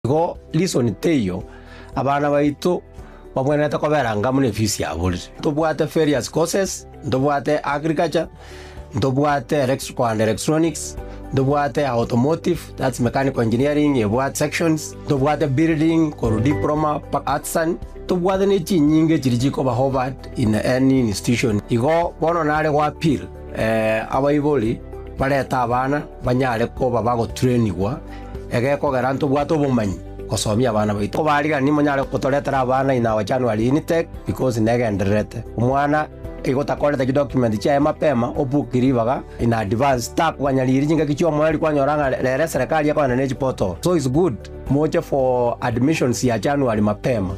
Go listen teyo abana baitu babwenete kobera ngamune fees ya buri. Tubwate various courses, tubwate agriculture, tubwate electrical and electronics, tubwate automotive, that's mechanical engineering, tubwate sections, tubwate building, or diploma, arts and tubwate nechi nyinge chirijiko ba Harvard in any institution. Igo bono nare wa appeal abaiboli bareta abana banyare ko babago trainingwa egeko garanto bwato bumanyi kosomia abana baitu ko bariga ni monyare kutoretera abana ina wa January intake because negenderete umwana igotakoreta document cha mapema obukiribaga in advance tap wanyaliri jinga kichwa mwali kwanyoranga rere serikali yako na neji portal, so it's good moja for admissions ya January mapema.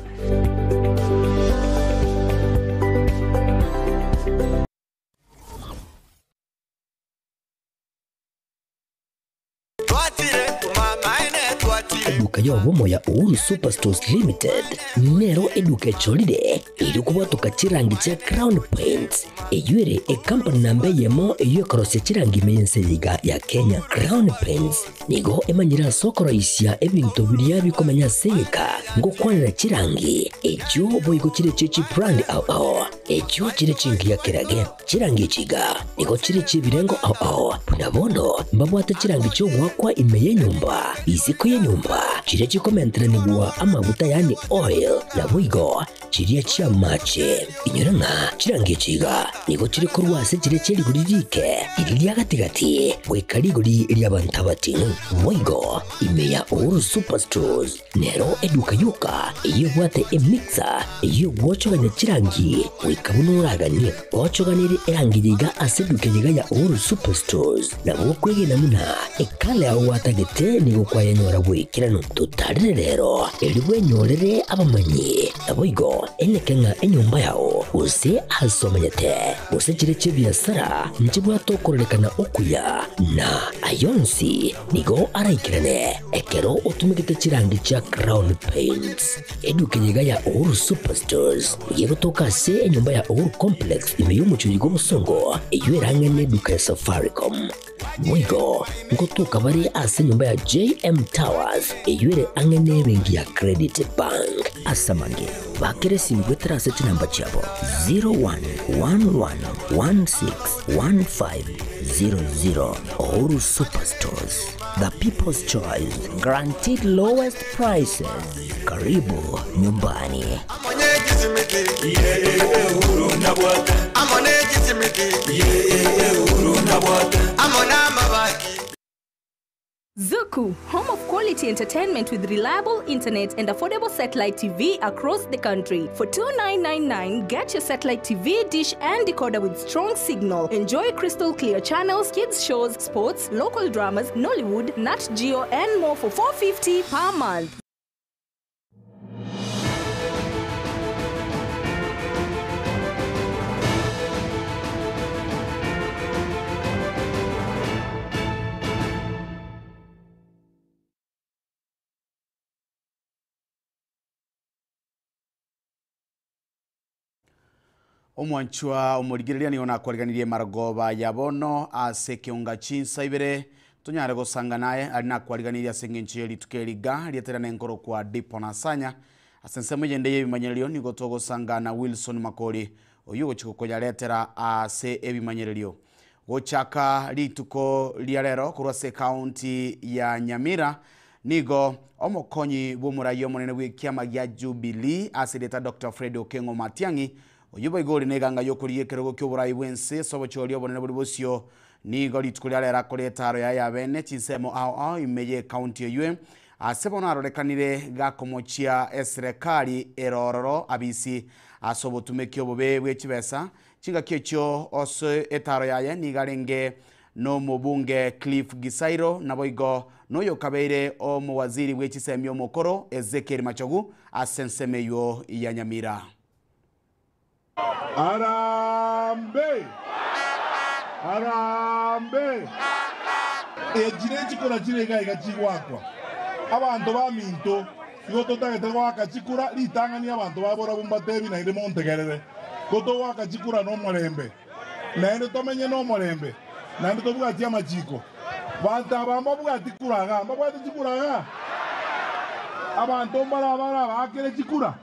Eduka ya womo ya Uhuru Superstores Limited nero eduka cholide ilikuwa tukachirangi cha Crown Paints eyuere company nambe yemo eyuekorosia chirangi meyenseyiga ya Kenya. Crown Paints nigo emanyira sokoro isia ebintu biria bikomanya seyika ngokwanira chirangi echo boigo chire chichi brand ao echo chire chingi ya kirage chirangi chiga nigo chire chibirengo ao punabono mbabwate chirangi cho wakwa imeye nyumba iziko ye nyumba chire chikomentre nigwa amavuta yani oil na wigo chire chia mache inyoranga chirangi chiga nigo chire korwase chire chiri guririke iriya gatigati wekariguri iri abantabati wigo imeya Uhuru Superstores nero eduka yuka iyo bwate emixer iyo wochoganya chirangi wikabunuraganye wochoganire erangiyiga aseduke yiga ya Uhuru Superstores na bokwege namuna ekale aho watagete nigo kwayanyora bwikirano tutarire rero eriwe nyorere abamanyi aboigo enekenga enyumba yao use asomanyete use chire chibiasara nchibwa tokorekana okuya na ayonsi nigo araikirane ekero utumikite chirangi cha Crown Paints eduke yiga ya Uhuru Superstores yego tokase enyumba ya Uhuru Complex imeyumucho yigo musongo eyuerangene duka ya Safaricom mwigo ngotuka bari ase nyumba ya JM Towers eyuere angene bengi ya Credit Bank asamange bakere simgwetera ase chinamba chabo 0111161500. Uhuru Superstores, the people's choice, guaranteed lowest prices. Karibu nyumbani. Zuku, home of quality entertainment with reliable internet and affordable satellite TV across the country. For $29.99, get your satellite TV dish and decoder with strong signal. Enjoy crystal clear channels, kids shows, sports, local dramas, Nollywood, Nat Geo, and more for $4.50 per month. Omwanchwa omurigireria ni ona kwariganirie maragoba yabono ase kiunga chinsa ibere tunyare gosanga naye ari nakwariganiria sengenchi litukeriga rieterana enkoro kwa Dipona Sanya asensemo yende yebimanyererio nigo togosanga na Wilson Makori oyu gochiko yaretera ase ebimanyererio gochaka lituko liarero kurase county ya Nyamira nigo omokonyi bw'omurayo monene bw'ikiama gya Jubilee asideta Dr. Fred Okengo Matiangi oyuba igori neganga yokuriye kerego ky'oburayi bwense sobo chori obonene buri bosio nigo litukulyarera koretaro ya bene chinsemo ao imeye county yue asebona arorekanire gakomochia eserikali erororo abisi asobo tumekyo bobe bwechibesa chinga kyecho ose etaro yaye nigarenge no mubunge Cliff Gisairo naboigo noyo kabeire o muwaziri bwechisemyo mokoro Ezekiel Machogu asensemeyo ya Nyamira. Arambe! Arambe! Ejinenchi kora chirega igachigwakwa. Abantu baminto igoto tagete gwakachikura litangani abantu babora bumbatebi na ire montegerere. Goto gwakachikura no morembe. Na ende tomenye no morembe. Na ende tobwatia machiko. Banta bamba bwatikuraga, mbabwati chikuraga. abantu mbarabara bakire chikura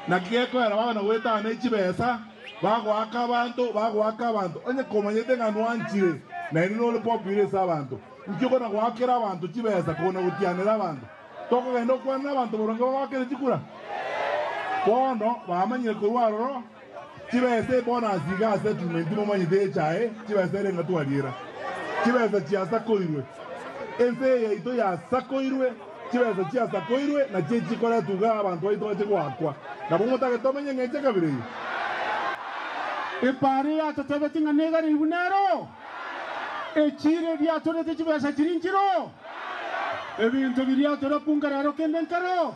na kieko era bana weta na chibesa bagwaka abantu onye komanyete nganwanchire na ino le popire sa abantu nkiko na gwakira abantu chibesa kona gutianira abantu toko gendo kwana abantu boronga bakire chikura bono bamanyire kurwaro chibesa bona ziga settlement mo manyite chae chibesa renga twalira chibesa chiasa koirwe ense ya ito ya sakoirwe chibesa chiasa koirwe na chechi kora tuga abantu baito chekwa na bongo take tomenye ngeche kabiri e pare ya tatebe tinga negari bunero e chire dia tore te chibesa chirinchiro e bintu biria tore pungararo kendenkaro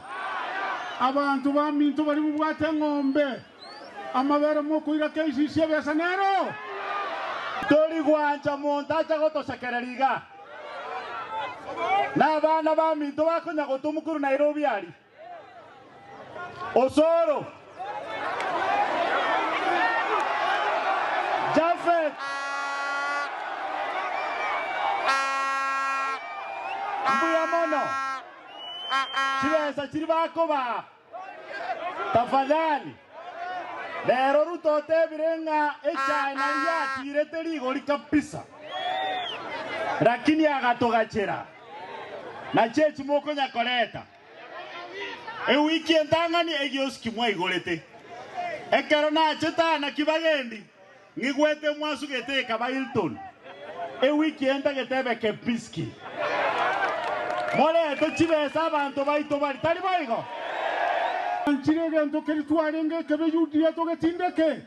abantu ba mintu bari bubwate ngombe amabere mo kuira keisi chibesa nero tori gwanja montacha gotosekereriga na bana ba mintu bakonya gotumukuru Nairobi ali Osoro Jafet Mbuya mono Chibesa chiribakoba tafadhali lero rutote birenga echaina ya tirete ligori kabisa lakini agatogachera na chechi moko nyakoleta e wiki entangani egioski mwa igorete ekero na cheta na kibagendi ngigwete mwasugete kaba Hilton e wiki enta getebe kepiski mole to chibesa abantu baito bari tari baigo anchire gento keri tuarenge kebe yudie to getindeke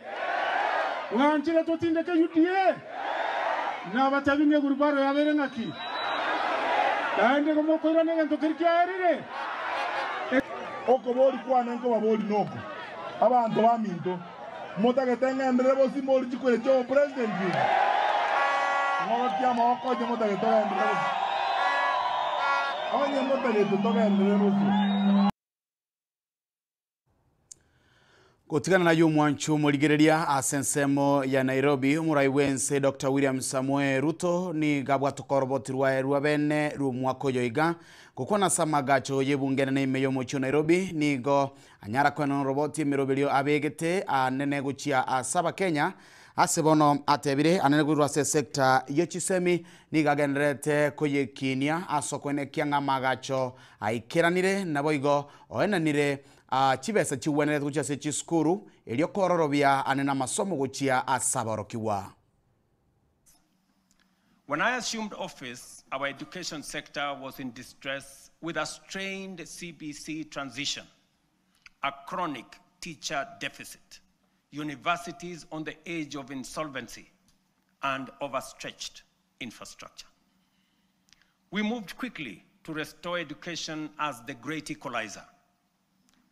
wanchire to tindeke yudie na batabinge gurbaro yaberenga ki ande como koirane gento keri kiarire oko boli kwana nko baboli noko abantu baminto mota que tenga ndere bosi moli chikwe cho president bi ngo kiama oko je mota que toga ndere onye mota que toga ndere bosi Kutigana na yumwanchu moligereria asensemo ya Nairobi umurai wense Dr. William Samuel Ruto ni gabwa tokoroboti rwa bene rumwako yoiga kukwana samagacho yebungene na imeyo mocho Nairobi nigo anyara kwano roboti mirobelio abegete anene guchia asaba Kenya asebono atebire anene gurwa se sekta yochisemi niga genrete koyekinia asokwene kianga magacho aikiranire naboigo oenanire chibesa chiwenere kuchia se chiskuru elio kororobia anena masomo guchia asaborokiwa. When I assumed office, our education sector was in distress with a strained CBC transition, a chronic teacher deficit, universities on the edge of insolvency, and overstretched infrastructure. We moved quickly to restore education as the great equalizer.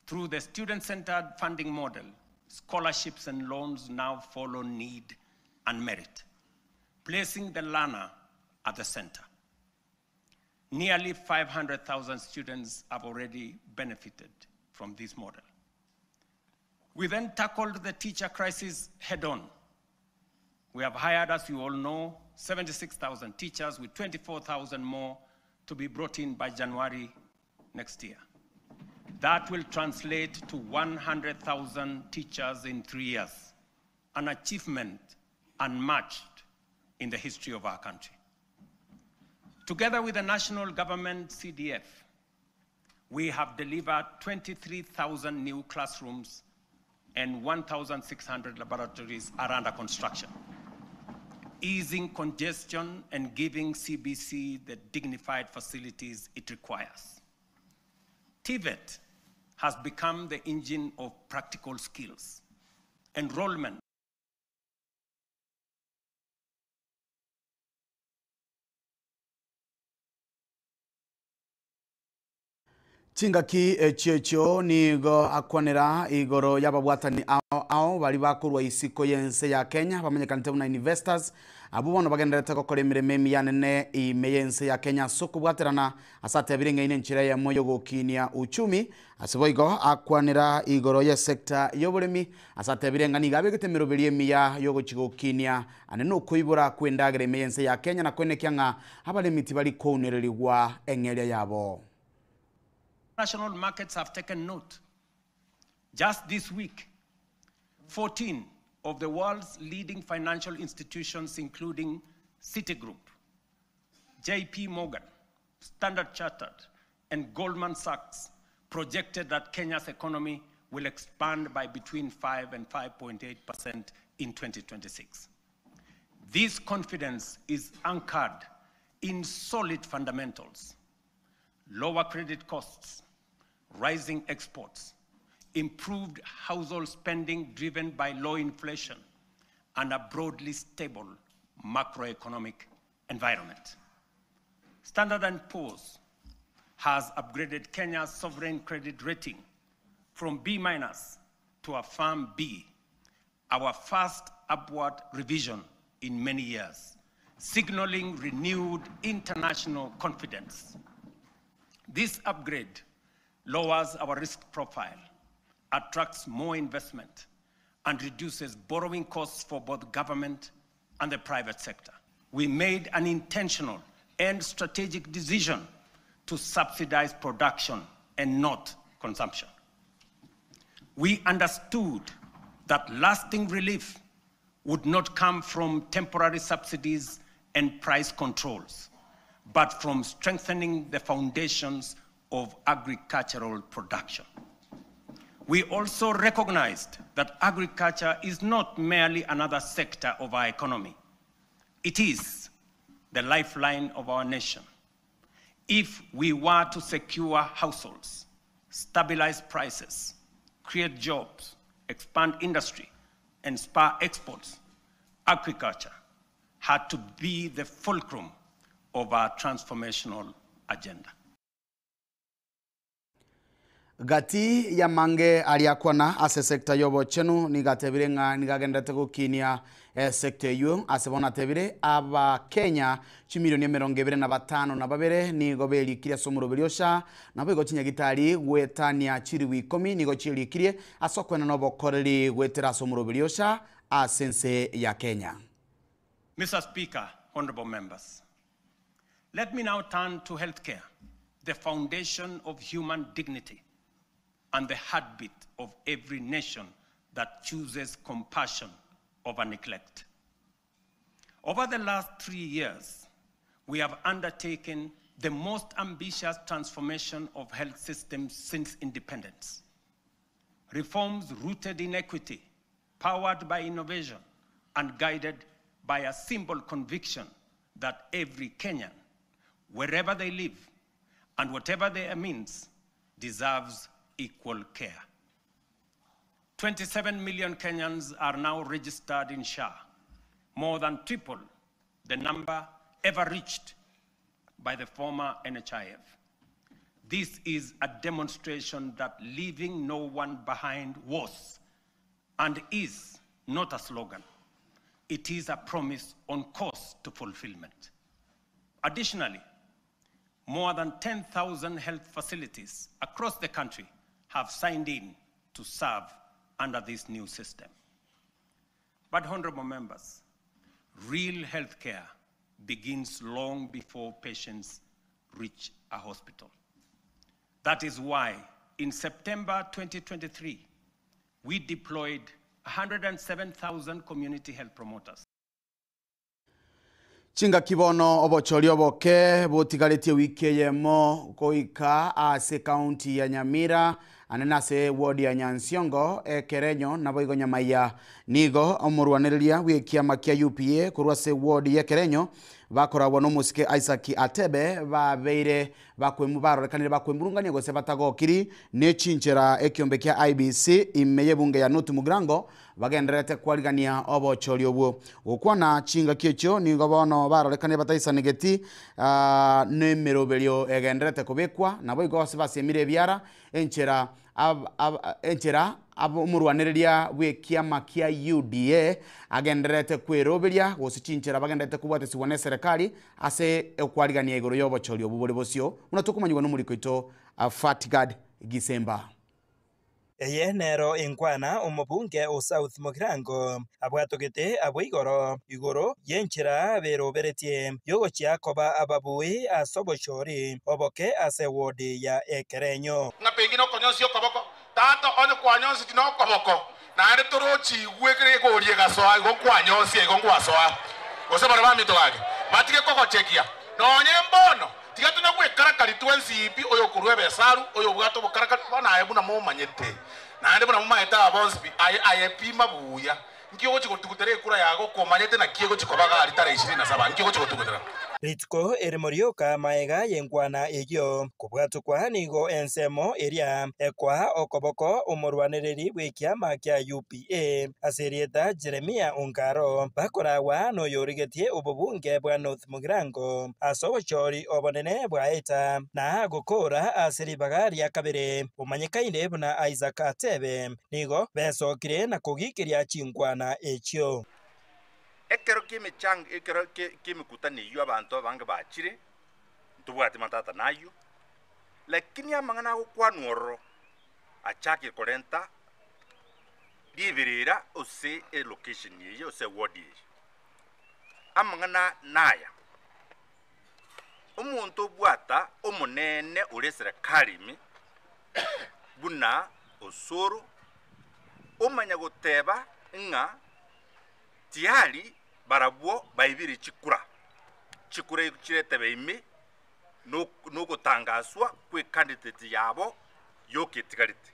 Through the student-centered funding model, scholarships and loans now follow need and merit, placing the learner at the center. Nearly 500,000 students have already benefited from this model. We then tackled the teacher crisis head-on. We have hired, as you all know, 76,000 teachers with 24,000 more to be brought in by January next year. That will translate to 100,000 teachers in 3 years, an achievement unmatched in the history of our country. Together with the national government CDF, we have delivered 23,000 new classrooms and 1,600 laboratories are under construction, easing congestion and giving CBC the dignified facilities it requires. TVET has become the engine of practical skills. Enrollment Chingaki checho nigo akwanera igoro yababwatani ao bali bakurwa isiko yense ya Kenya bamenyekanite na investors abo bono bagenderete gukora imirimo miyanene imeyense ya Kenya soko bwaterana asate biringa ine nchira ya moyo gokinia uchumi asiboigo akwanera igoro ya sekta yoburemi asate birenga nigabe getemero belie miya yogo chigokinia aneno kuibura kwendagere imeyense ya Kenya na kwene kyanga abalemiti bali konererwa engelia yabo. international markets have taken note. Just this week, 14 of the world's leading financial institutions, including Citigroup, JP Morgan, Standard Chartered, and Goldman Sachs, projected that Kenya's economy will expand by between 5 and 5.8% in 2026. This confidence is anchored in solid fundamentals: lower credit costs, rising exports, improved household spending driven by low inflation, and a broadly stable macroeconomic environment. Standard & Poor's has upgraded Kenya's sovereign credit rating from B- to a firm B, our first upward revision in many years, signaling renewed international confidence. This upgrade lowers our risk profile, attracts more investment, and reduces borrowing costs for both government and the private sector. We made an intentional and strategic decision to subsidize production and not consumption. We understood that lasting relief would not come from temporary subsidies and price controls, but from strengthening the foundations of agricultural production. We also recognized that agriculture is not merely another sector of our economy. It is the lifeline of our nation. If we were to secure households, stabilize prices, create jobs, expand industry, and spur exports, agriculture had to be the fulcrum of our transformational agenda. Gati ya mange aliakwana ase sekta yobo chenu ni gatebire nga nigagendete gukinia sekta yu asebona tebire aba Kenya chimilioni 25 na babere ni gobeli kiria somurubiriosha na bego chinya gitari gwetania chiriwi 10 ni gochiri kirie asokwena no bokoreri gwetera somurubiriosha asense ya Kenya. Mr. Speaker, honorable members, let me now turn to healthcare, the foundation of human dignity and the heartbeat of every nation that chooses compassion over neglect. Over the last 3 years, we have undertaken the most ambitious transformation of health systems since independence. Reforms rooted in equity, powered by innovation, and guided by a simple conviction that every Kenyan, wherever they live and whatever their means, deserves equal care. 27 million Kenyans are now registered in SHA, more than triple the number ever reached by the former NHIF. This is a demonstration that leaving no one behind was and is not a slogan. It is a promise on course to fulfillment. Additionally, more than 10,000 health facilities across the country have signed in to serve under this new system. But honorable members, real healthcare begins long before patients reach a hospital. That is why in September 2023, we deployed 107,000 community health promoters. Chinga kibono obochori oboke botigaletie wiki yemo koika ase county ya Nyamira anena se ward ya Nyansiongo Kerenyo na boigo Nyamaya nigo omurwaniriria wikiama kia UPA kurwa se ward ya Kerenyo bakoragwa no musike Isaac Atebe babeire bakwemubaro bakwemburungania gose batagokiri ne chinchera ekiombe kia IBC imeye bunge ya Nutu Mugrango bagenderete kwarigania obochori obwo gukwana chinga kiecho ni gobono barorekane bataisanegeti nemeroberio egenderete kubekwa nabo igose basemire byara enchera abumurwaniriria bwekiama kia UDA agenderete kweroberia gosichinchera bagenderete kubwate siwane serikali ase ekwarigania igoro yobochori obwo bosio unatukumanywa no murikoito Fatgad Gisemba. eye nero inkwana omobunge o South Mugirango abwatogete igoro yenchira beroberetie yogochia koba ababui asobochori oboke ase wodi ya Ekerenyo na pengine okonyonsi okoboko tato onye kwanyonsi tino okoboko na ari torochi gwekere gorie gasoa igo kwanyonsi igo kwasoa osebara bamito gake batike kogochekia nonye mbono tiga tuna gwekarakari twensipi oyo kurwe besaru oyo bwato bukarakari bana ayebuna mo manyete na ande buna mo mayeta abonspi ayepima buya nkiyo chikotukutere kura yago komanyete na kiego chikobaga ari tare 27 nkiyo chikotukutera Ritko erimorioka maega yenkwana egyo kubwatukwa nigo ensemo eria ekwa okoboko umurwaniriri bw'ikiama kya UPA aserieta Jeremia Ungaro bakorawa no yorigetie ububunge bwa North Mugirango asobochori obonene bwaeta na gukora aseribaga ria kabere umanyikaine buna Isaac Atebe nigo besokire na kugikiria chinkwana ekyo ekero kimi kutani yu abantu abange bachire ntubwate matata nayo lakini amangana ukwanoro achaki korenta libirira ose location ye ose wodi amangana naya umuntu bwata umunene uresera karimi buna osoro umanya guteba nga tiali barabwo bayibiri chikura chirete beime no gutangaswa kwe candidate yabo yoketigarite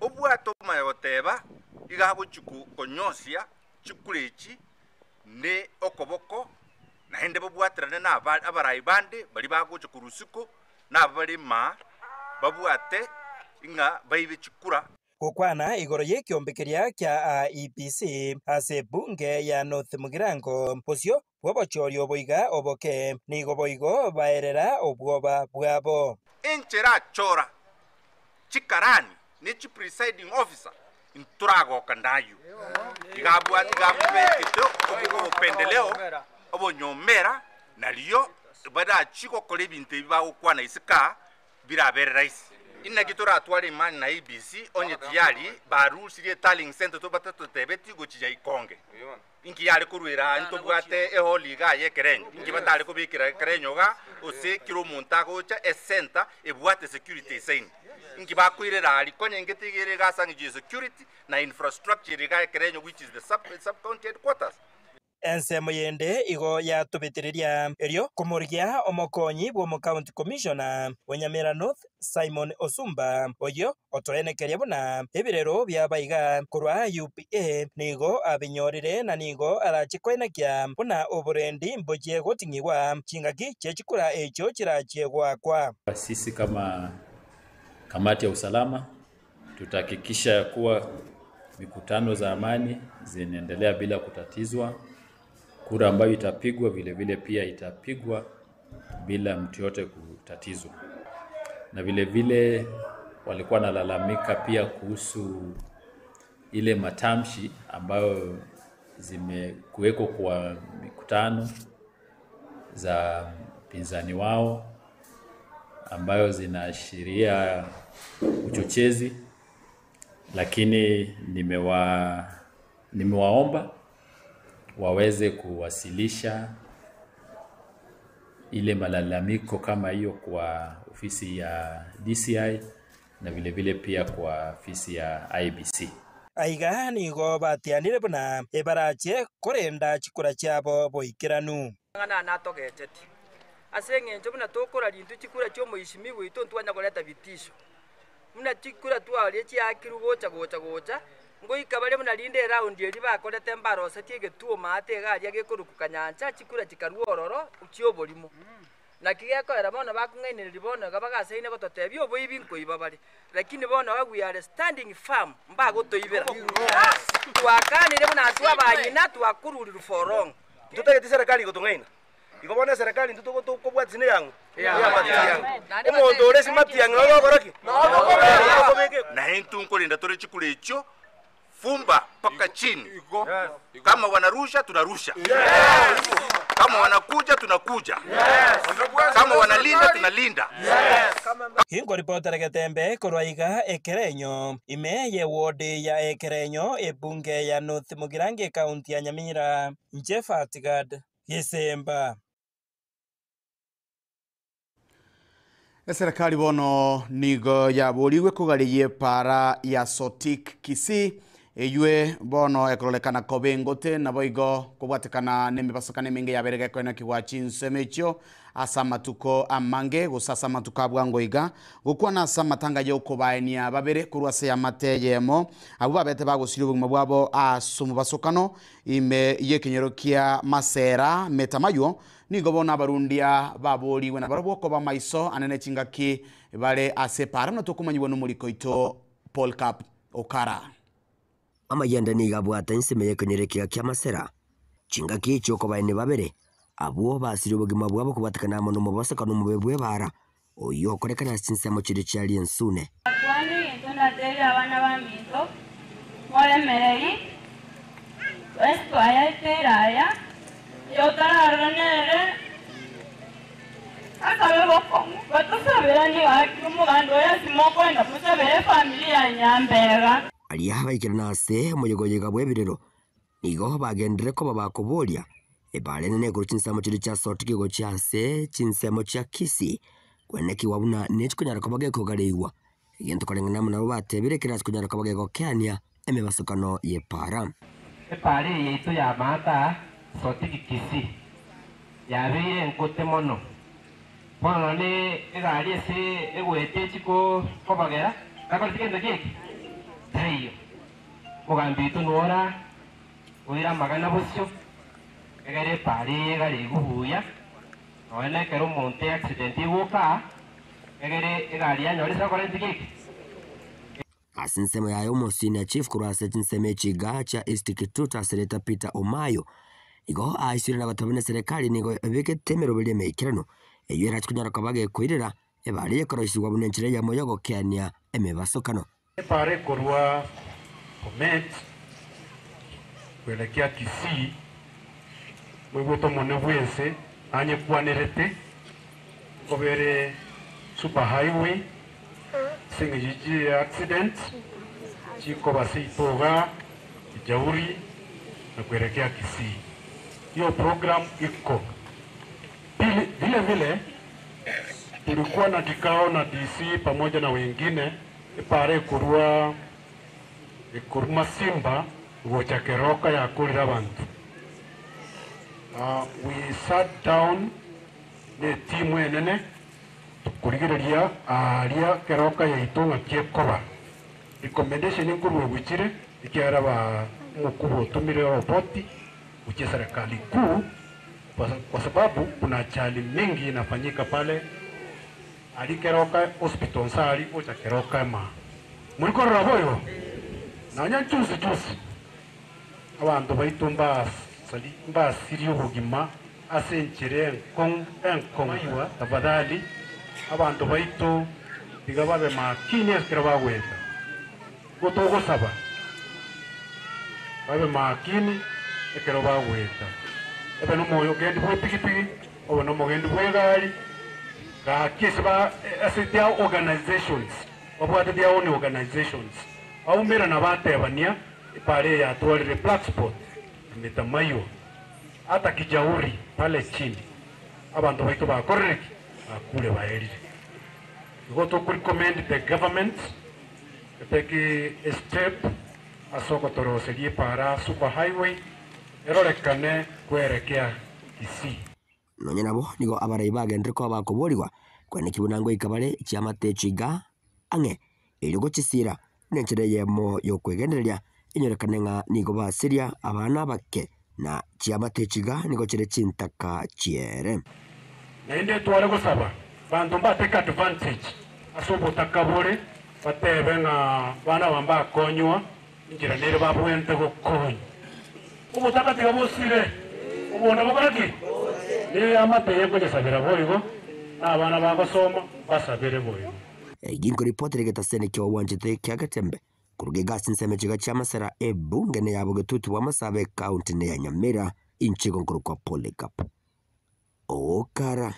obwato mayoteba igabo chiku konyosia chikurechi ne okoboko na hende bobwatrane na abarayibande bali bago chikurusuko na bali ma babwate inga bayibe chikura Kukwana igoro yekiombekeria kya EPC ase bunge ya North Mugirango posio bwobochori oboiga oboke nigo boigo baerera obwoba bwabo enchera chora chikarani ni presiding officer inturago kandayo igabwa kito opendeleo obonyomera naliyo bada chiko kole binte biba ukwana isika birabere rais inna kitora atwale imani na ABC onye tiyali baru sirie tallying center to batato tebeti gochija ikonge inki yale kurwira into bwate eholiga yekerenyo inki batale kubikira Ekerenyo ga ose kiro montago cha center ebwate security sign inki bakwirera ali konye ngetigere ga sangi security na infrastructure ga Ekerenyo which is the sub county headquarters ensemo yende igo ya tubitiriria erio kumurigia omokonyi bwo county commissioner Wanyamira North Simon Osumba oyo otoenekeria buna ebirero bya baiga kurwa UPA nigo abinyorire na nigo arachikoenekia buna oburendi mboje gotingirwa chingaki chechikura echo chirachegwa kwa sisi kama kamati ya usalama tutahakikisha kuwa mikutano za amani zinaendelea bila kutatizwa. Kura ambayo itapigwa vile vile pia itapigwa bila mtu yote kutatizwa. Na vile vile walikuwa nalalamika pia kuhusu ile matamshi ambayo zimekuweko kwa mikutano za pinzani wao ambayo zinaashiria uchochezi, lakini nimewaomba waweze kuwasilisha ile malalamiko kama hiyo kwa ofisi ya DCI na vile vile pia kwa ofisi ya IBC. Aiga nigo batianire buna ebarache korenda chikura cyabo boikiranu ngana natogecheti asenge njo buna tokora lintu chikura cyo muishimi wito ntwanya koleta vitisho muna chikura twali cyakiru gocha ngo ikabale muna linde round yeli bakolete mbaro satige tuo mate ga ya gekuruku kanyanja chikura chikaruororo uchiobolimo na kigeko era bona bakungaine libona gabaga seine bototebyo boibi nkoiba bali lakini bona we are standing firm mbago toibera twakanire buna atwa banyina twakururi forong tutageti serikali gotungaina igobona serikali ntuko kubwatsine yangu umuntu uresi mati yangu no goroki na hentu nkolinda tore chikulecho fumba mpaka chini. Kama wanarusha tunarusha. Kama wanakuja tunakuja. Kama wanalinda tunalinda. Hingo ripota Getembe korwaiga Ekerenyo imeye wodi ya Ekerenyo ebunge ya North Mugirange County ya Nyamira. Jefatigad Gisemba. Serikali bono nigo ya boliwe kugaliye para ya Sotik Kisii eyue bono ekolekana kobengote na boigo kubwatekana nemibasakane minge yaberega kwena kiwachi nsemecho asa matuko amange gusasa matuka bwangoiga gukwa na asa matanga yo kubaenia babere kurwase ya mateyemo abo babete bagusiri buguma bwabo asumu basokano ime yekenyerokia masera metamayo nigo bona barundia baboliwe na baraboko ba maiso anene chingaki bare asepara no tukumanyibwa n'umuriko ito Paul Cap Okara amayenda ni gabwata insemeye konyerekea kya masera chingaki cyo ko bayine babere abo basiri bugima bwabo kubatakana mu mubose kanu mubebwe bara oyo korekana sinsemo chiri cyali ensune kwani intona tele abana baminto mole mereri esto aya teraya yo tararane akabebo komu batusabira ni wakimugando ya simoko enda musabere familia nyambera ali habaikira nase muyogoyega bwebirero nigo bagendere ko babakobolia ebale nene kuri chinsamo chiri cha Sotik go chase chinsemo cha Kisii kweneki wabuna nechikunyara ko bageko galeiwa igento kolengana muna batebire kirasi kunyara ko bageko Kenya emebasukano ye para epale yeito ya mata Sotik Kisii yabire nkote mono bono ne egali ese egwete chiko ko bagera kakoli tikende kiki tayo mugambito nora uira magana busyo egere pare egari guhuya noene kero monte accident iwoka egere egari anyori sakore tikiki asinsemo yayo mosina chief kurasa chinseme chiga cha Institute asereta Peter Omayo igo aisire na batabone serikali nigo ebeke temero bele mekirano eyera chikunyara kabage kwirira ebali yakoroshiwa bunenchire ya moyogo Kenya emebasokano pare korwa comment kuelekea Kisii mwegoto mone bwese anye kwanerete kobere super highway singiji accident chiko basitoga Jauri na kuelekea Kisii. Hiyo program iko vile tulikuwa na kikao na DC pamoja na wengine pare kurua kuruma Simba ugocha keroka ya kulira bantu. We sat down ne timu enene kurigireria aria keroka ya itonga kiekoba recommendation ingurwe wichire ikiara ba mukubo tumire roboti uche serikali kuu kwa sababu kuna ajali mingi inafanyika pale alikeroka hospital sari ucha keroka ma muriko raboyo nanya chusi abantu baitumba sali mba sirio hugima asenchire enkongwa tafadhali abantu baitu bigababe makini askira bagweta gotogo saba babe makini ekero bagweta ebe no moyo gendi bwe pikipiki obo no mogendi bwe gari ga kisba their organizations wabwate their own organizations aumira na batebania ipare ya twalire black spot metamayo hata Kijauri pale chini abantu baitu bakorereki akule baerire goto ku recommend the government take a step asoko toroserie para super highway erorekane kwerekea Kisii nonye nabo nigo abarai bagendere ko bakoborirwa kwene kibunango ikabare cyamate chiga ange irigo chisira nenchere yemo yo kwegendereria inyorekanenga nigo basiria abana bake na cyamate chiga nigo kire chintaka chiere nende twale gusaba bantu bateka advantage asobo takabore batebe nga bana bamba konywa njira nere babwente gokonya ubu takatiga bosire ubona bakaraki ni amate yego jesabira boyigo abana bagosoma basabire boyigo ginko reporter geta sene kyo wanjete kya Gatembe kuruge gasin semechiga chama sera bunge ne yabo getutu wa Masabe county ne ya Nyamira inchigo ngurukwa Polycarp Okara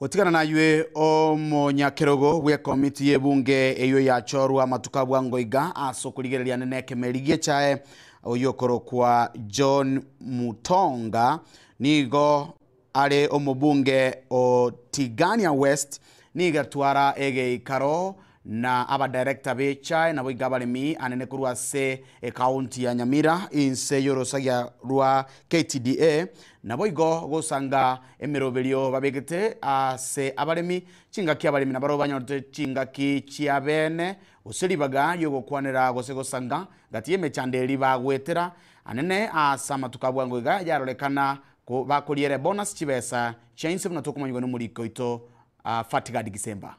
Otigana na yue o monyakerogo we komiti ye bunge eyo ya chorwa matukabwa ngoiga aso kuligereria nene kemerigie chae oyokoro kwa John Mutonga nigo ale omobunge o Tigania West niga twara ege ikaro na aba director be chai na boiga balimi anene kurwa se county ya Nyamira inse yorosagia rwa KTDA na boigo gosanga emerobelio babegete ase abalimi chingaki abalimi na baro banyote chingaki chiabene uselibaga yogo kwanera gosanga gati emechandeli bagwetera anene asama tukabwango iga yarolekana ko bakoliere bonus chibesa chainse munatokumanywa n'umuriko ito Fatigadi Gisemba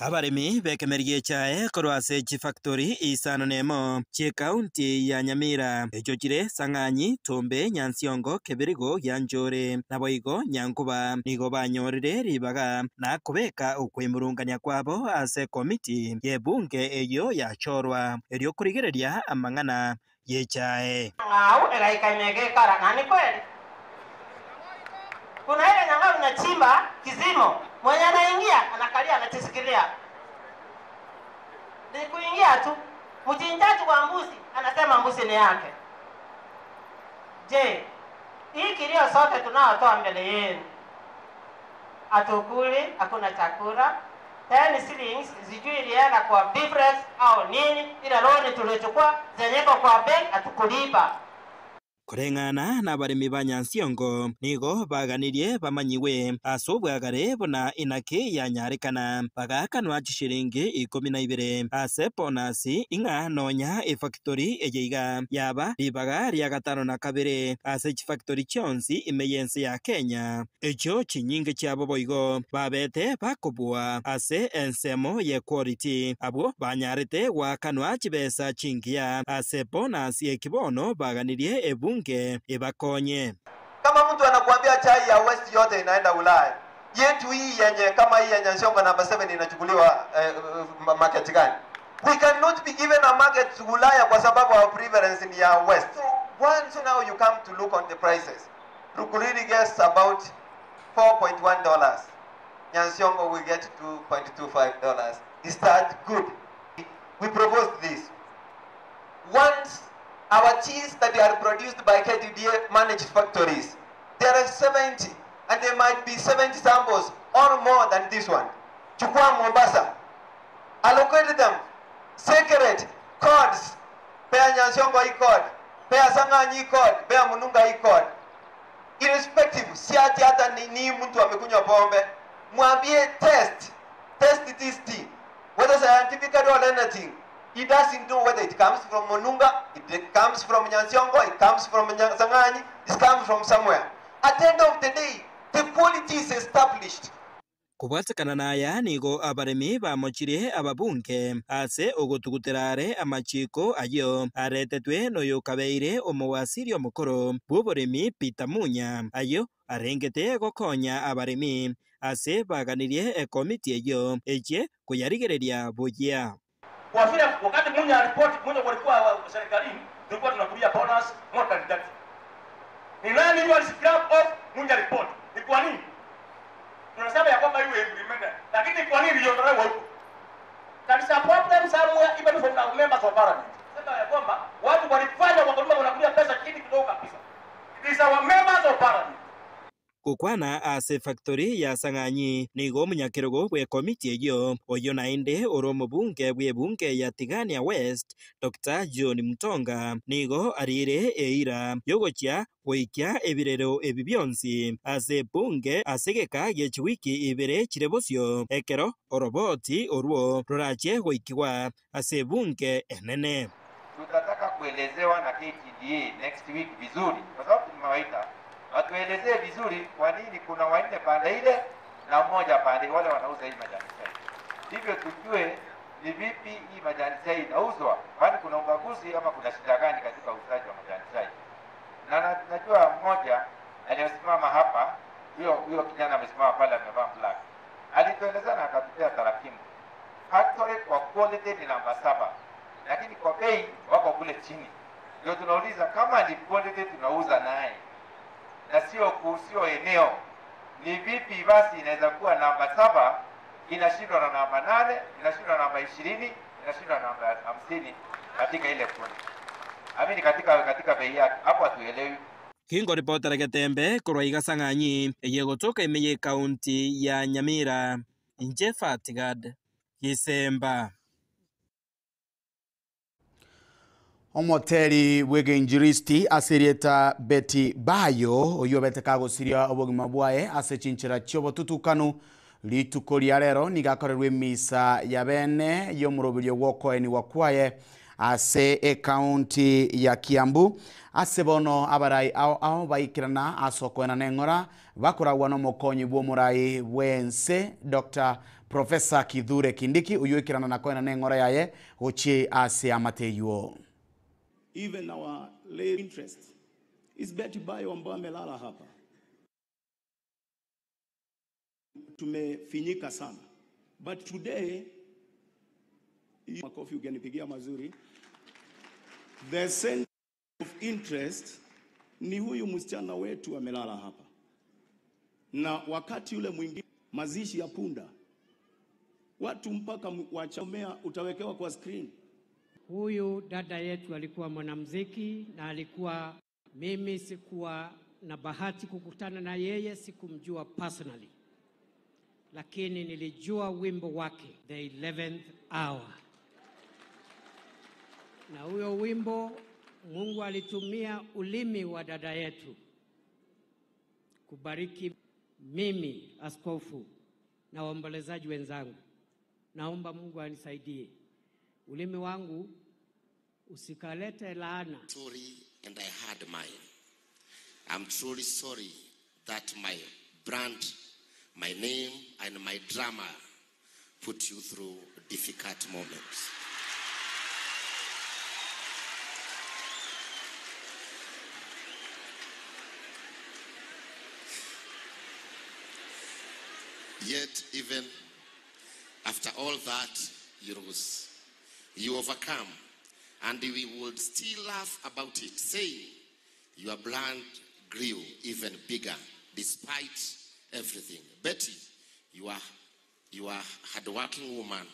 abarimi bekemerie chae korwase chifactory isano nemo che county ya Nyamira echochire Sang'anyi Tombe Nyansiongo Kebirigo Yanjore naboigo Nyankuba nigo banyorire ribaga na kubeka ukwimurungania kwabo ase komiti ye bunge eyo yachorwa eryo kurigereria amang'ana ye chae ngau elaikanyege karangani kweli kuna ile nyangao inachimba kizimo mwenye anaingia anakalia anachisikilia ni kuingia tu mchinjaji kwa mbuzi anasema mbuzi ni yake. Je, hii kilio sote tunaotoa mbele yenu atukuli hakuna chakula 10 shillings zijui ilienda kwa bifrex au nini ila loni tulichukua zenyeko kwa bank atukulipa kureng'ana na barimi ba Nyansiongo nigo baganirie bamanyiwe asobwagare bona inaki ya nyarikana bagakanwa chishiringi 12 ase bonasi inga nonya factory ejeiga yaba ribaga ria gatano na kabere ase factory chonsi imeyense ya Kenya echo chinyinge chabo boigo babete bakobwa ase ensemo ye quality abo banyarite wakanwa chibesa chingia ase bonasi ekibono baganirie bunge ibakonye. Kama mtu anakuambia chai ya West yote inaenda Ulaya, yetu hii yenye kama hii ya Nyansiongo namba 7 inachukuliwa market gani? We cannot be given a market to Ulaya kwa sababu our preference in ya West. So once now you come to look on the prices, Rukuliri gets about $4.1. Nyansiongo will get $2.25. Is that good? We proposed this. Once our cheese that they are produced by KTDA managed factories, there are 70, and there might be 70 samples or more than this one. Chukua Mombasa, allocate them, separate codes, pea Nyansiongo code, pea Sang'anyi code, pea Mununga code. Irrespective, si ati hata ni mtu amekunywa pombe, mwambie test this tea, whether scientifically or anything. He doesn't know whether it comes from Monunga, it comes from Nyansiongo, it comes from Sang'anyi, it comes from somewhere. At the end of the day, the quality is established. Kubwatakana naya nigo abarimi bamochire ababunge ase ogotuguterare amachiko ayo aretetwe noyo kabeire omowasiri omukoro bw'oboremi Peter Munya ayo arengete gokonya abarimi ase baganirie komiti eyo eche kuyarigereria bugia. Kwa vile wakati Munya report Munya walikuwa serikalini tulikuwa tunakulia bonus more than ni nani yule scrap off Munya report ni kwa nini tunasema ya kwamba iwe implemented lakini kwa nini iliondolewa huko? There is a problem somewhere even from the members of parliament. Sema ya kwamba watu walifanya wakulima wanakulia pesa chini kidogo kabisa. It is our members of parliament. Kukwana ase factory ya Sang'anyi nigo munyakerogo bwe komiti eyo oyo nainde oromo bunge bwe bunge ya Tigania West Dr. John Mutonga nigo arire eira yogocha goikia ebirero ebibyonsi ase bunge asegeka yechiwiki ibere chirebosio ekero oroboti orwo rorache goikiwa ase bunge enene. Tutataka kuelezewa na KTDA next week vizuri kwa sababu tumewaita watuelezee vizuri kwa nini kuna wanne pande ile na mmoja pande wale wanauza hii majani chai. Hivyo tujue ni vipi hii majani chai inauzwa, kwani kuna ubaguzi ama kuna shida gani katika uuzaji wa majani chai. Na najua mmoja aliyesimama hapa, huyo kijana amesimama pale amevaa black. Alitueleza na akatupea tarakimu. Factory quantity ni namba 7, lakini kwa bei wako kule chini. Ndio tunauliza kama ni quantity tunauza naye na sio eneo, ni vipi basi inaweza kuwa namba 7 inashindwa na namba 8, inashindwa na namba 20, inashindwa na namba 50 katika ile quantity? Amini katika bei yake hapo hatuelewi. Kingo reporter Getembe Kurwaiga Sang'anyi yegotoka imeye kaunti ya Nyamira Njefa Tigad Gisemba. Omoteri wege injuristi asirieta Betty Bayo oyobete kagosiria obogima bwaye asechinchira chobo tutukanu litukoria rero nigakorerwe misa ya bene yomurobirio wokoeni wakwaye ase county ya Kiambu ase bono abarai ao baikirana asokoena nengora bakoragwa no mokonyi bwo murai wense Dr. Professor Kithure Kindiki uyoikirana na koena nengora yaye ochi ase amateyuo. Even our lay interest is Betty Bayo ambaye amelala hapa. Tumefinyika sana. But today, makofi ugenipigia mazuri, the center of interest ni huyu msichana wetu amelala hapa. Na wakati yule mwingine mazishi ya punda, watu mpaka wachomea utawekewa kwa screen. Huyu dada yetu alikuwa mwanamuziki na mimi sikuwa na bahati kukutana na yeye, sikumjua personally. Lakini nilijua wimbo wake The 11th Hour. Na huyo wimbo Mungu alitumia ulimi wa dada yetu kubariki mimi askofu na waombolezaji wenzangu. Naomba Mungu anisaidie ulimi wangu usikalete laana. Sorry, and I had mine. I'm truly sorry that my brand, my name, and my drama put you through difficult moments. Yet, even after all that, you rose. You overcome, and we would still laugh about it, saying your brand grew even bigger despite everything. Betty, you are hardworking woman,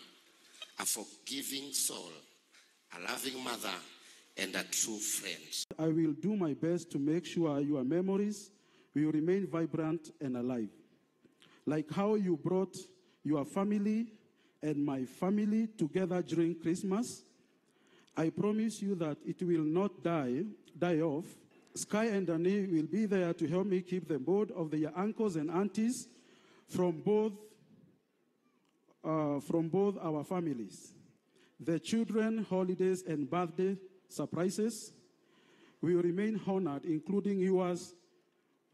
a forgiving soul, a loving mother, and a true friend. I will do my best to make sure your memories will remain vibrant and alive. Like how you brought your family and my family together during Christmas, I promise you that it will not die off. Sky and Dani will be there to help me keep the board of their uncles and aunties from both our families. The children, holidays, and birthday surprises will remain honored, including yours,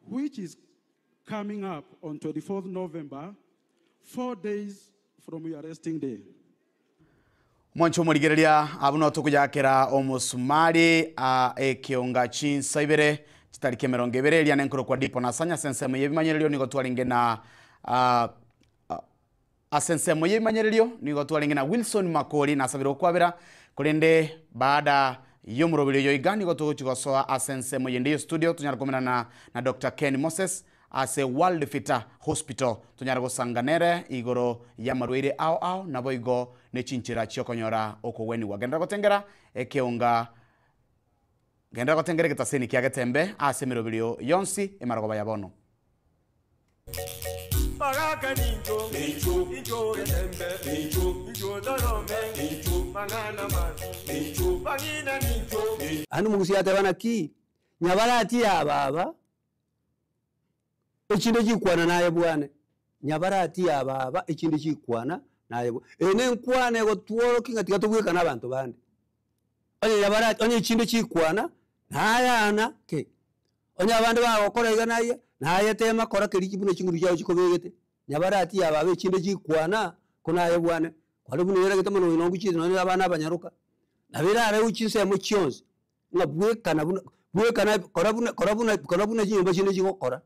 which is coming up on 24th November, 4 days from your resting day. Mwancho murigereria abuno tukujakera omusumari ekionga chinsa ibere chitarike 20 ria nenkoro kwa dipo na sanya sense muyebimanyerero nigo twaringe na asense muyebimanyerero nigo twaringe na Wilson Makori na sabiro kwabera kurende baada yomurobiro yoigani go tugochigosoa asense muyende studio tunyarakomena na Dr. Ken Moses ase World Fitter Hospital tunyarago sanganere igoro ya marwire ao nabo igo ne chinchira chiokonyora okoweni wagenda gotengera ekeonga genda gotengere kitaseni kiagetembe ase mirobiro yonsi emarago bayabono Baraka ninjo ninjo getembe ninjo dorome ninjo mangana mazi ninjo bangina ninjo anu mugusiate bana ki nyabarati ya baba ekinde chikwana naye bwane nyabarati ya baba ekinde chikwana naye ene nkwane go tuoro kinga tigatugwika nabantu bande onye nyabarati onye ekinde chikwana naye ana ke onye abande bagokorega naye tema kora keriki buno chinguru chao chikobegete nyabarati ya baba ekinde chikwana kunaye bwane kwale buno yera gete muno inongu chizi none abana abanyaruka nabirare uchinse mu chionzi ngabwekana buno bwekana kora buno chimba chinde chikokora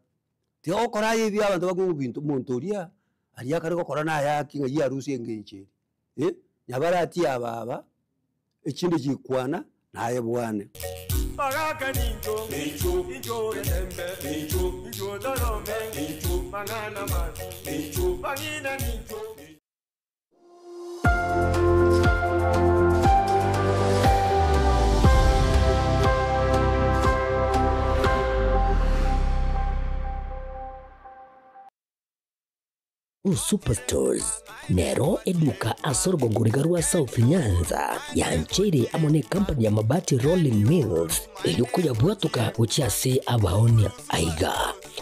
Tio kora yebi abantu bakungu bintu montoria ariya kare ko kora na ya kinga ya rusi engecheri nyabarati ababa ikindi gikwana naye bwane Bagaka ninjo, ninjo remembe, ninjo dorome, ninjo mangana man, ninjo bangina ninjo. Superstores nero eduka asorgo ngurigarua South Nyanza yanchere amone company ya mabati Rolling Mills eyukuya bwatuka uchiase abaonia aiga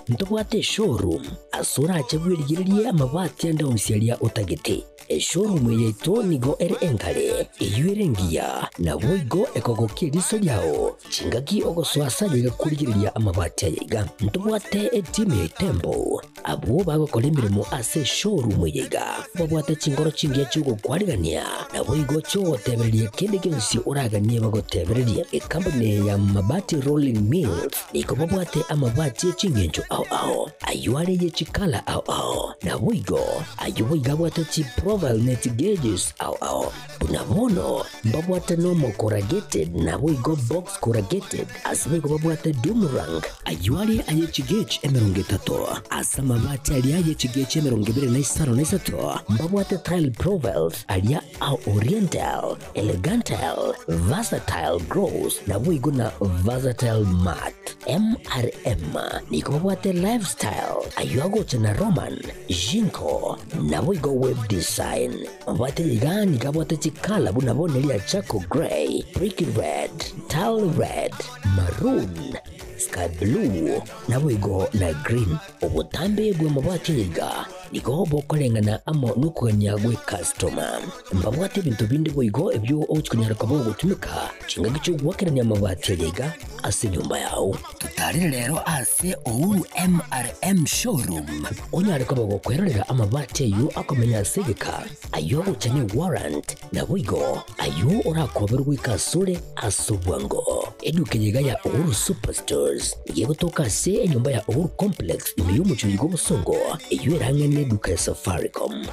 ntobwate showroom asura achabwirigirie amabati anda umsialia utagete showroom yeto nigo enkale eyuerengia na boigo ekogokiriso yao chingaki ogoswasa yiga kurigiriria amabati aiga ntobwate team Tembo abo bagokora imirimo ase showroom yiga babwate chingoro chingia chugo kwarigania na boigo cho tebererie kende kensi uraganie bagotebererie company ya mabati Rolling Mills niko babwate amabati chingenjo ao ayuare ye chikala ao na boigo ayuiga bwate chi profile net gauges ao unamono babwate normal corrugated na boigo box corrugated asibe babwate Dumrang ayuare aye chigage emerongetato asa mabati ali aye chigage emerongebere na isaro na isato babwate tile profiles alia au oriental elegantal versatile gross na boigo na versatile mat MRM niko babwate lifestyle ayuago chana Roman Jinko na boigo web design babwate yigani kabwate chikala bunabone lia Chaco Grey, Brick Red, Tile Red, Maroon, Sky Blue na boigo na green obutambe bwe mabwate yiga niko bokolengana amo nukuganya gwe customer mbabwate bintu bindi boigo ebyo ochikunyara kabo gutumika chinga gicho gwakiranya mabwate yiga ase nyumba yao tutari rero ase Uhuru MRM showroom onyare kabo gukwerera amabwate yu akomenya segeka ayo uchane warrant na boigo ayo urakoberwa ikasure asubwango eduke yiga ya Uhuru Superstores yego toka se nyumba ya Uhuru Complex imiyumu chuyigo busongo eyuerangene duka ya Safaricom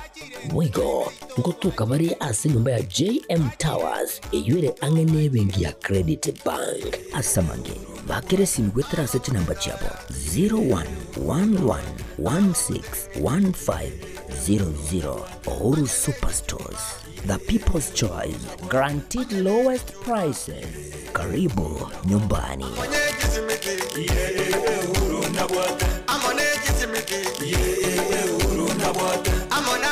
boigo ngotuka bari ase nyumba ya JM Towers eyuere angene bengi ya Credit Bank asamange bakere simgwetera seti namba chabo 0111161500 Uhuru Superstores, the people's choice, guaranteed lowest prices. Karibu nyumbani. Amone